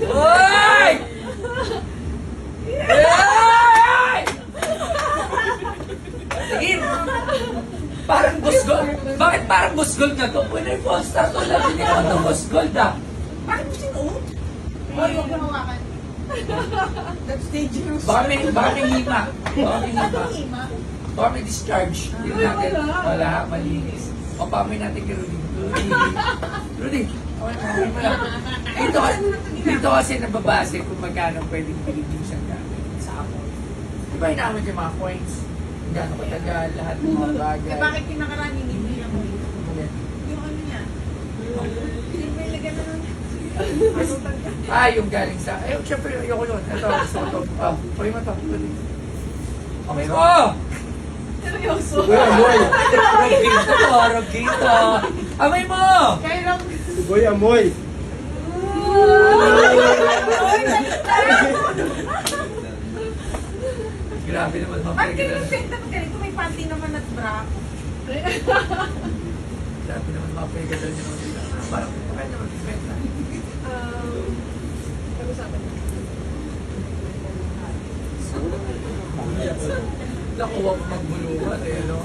Hoy! Ay! Sige. Parang busgol. Bakit parang busgol ka to? Pwede yung poster to lang. Hindi naman to busgol da. Bakit mo sinuot? Hoy, huwag mo hawakan. That's dangerous. Baka may hima. Baka may hima. Anong hima? Baka may discharge. Yun natin. Wala. Malinis. O pamin natin kay Rudy. Rudy. Okay mo lang. Dito kasi nababase kung magkano pwedeng pilitin siyang gamit sa ako. Di ba inaamit yung mga coins? Gano'ng katagal, lahat ng mga bagay. Eh bakit yung nakaraan hindi ako? Yung ano niya? Yung may lagyan na nun. Ah, yung galing sa... Eh, syempre, ayoko yun. Ito, gusto ko ito. Oh, pwede mo ito. Okay mo! Seryoso? Amoy! Ragito! Amay mo! Kaya lang... Boy, amoy! Grabe naman mga Ba't kayo pagkita. nagpenta mo ganito? May panty naman at bra. Grabe naman mga pagkita niyo. Parang, bakit naman benta? Nakuha ko magbulungan eh, no?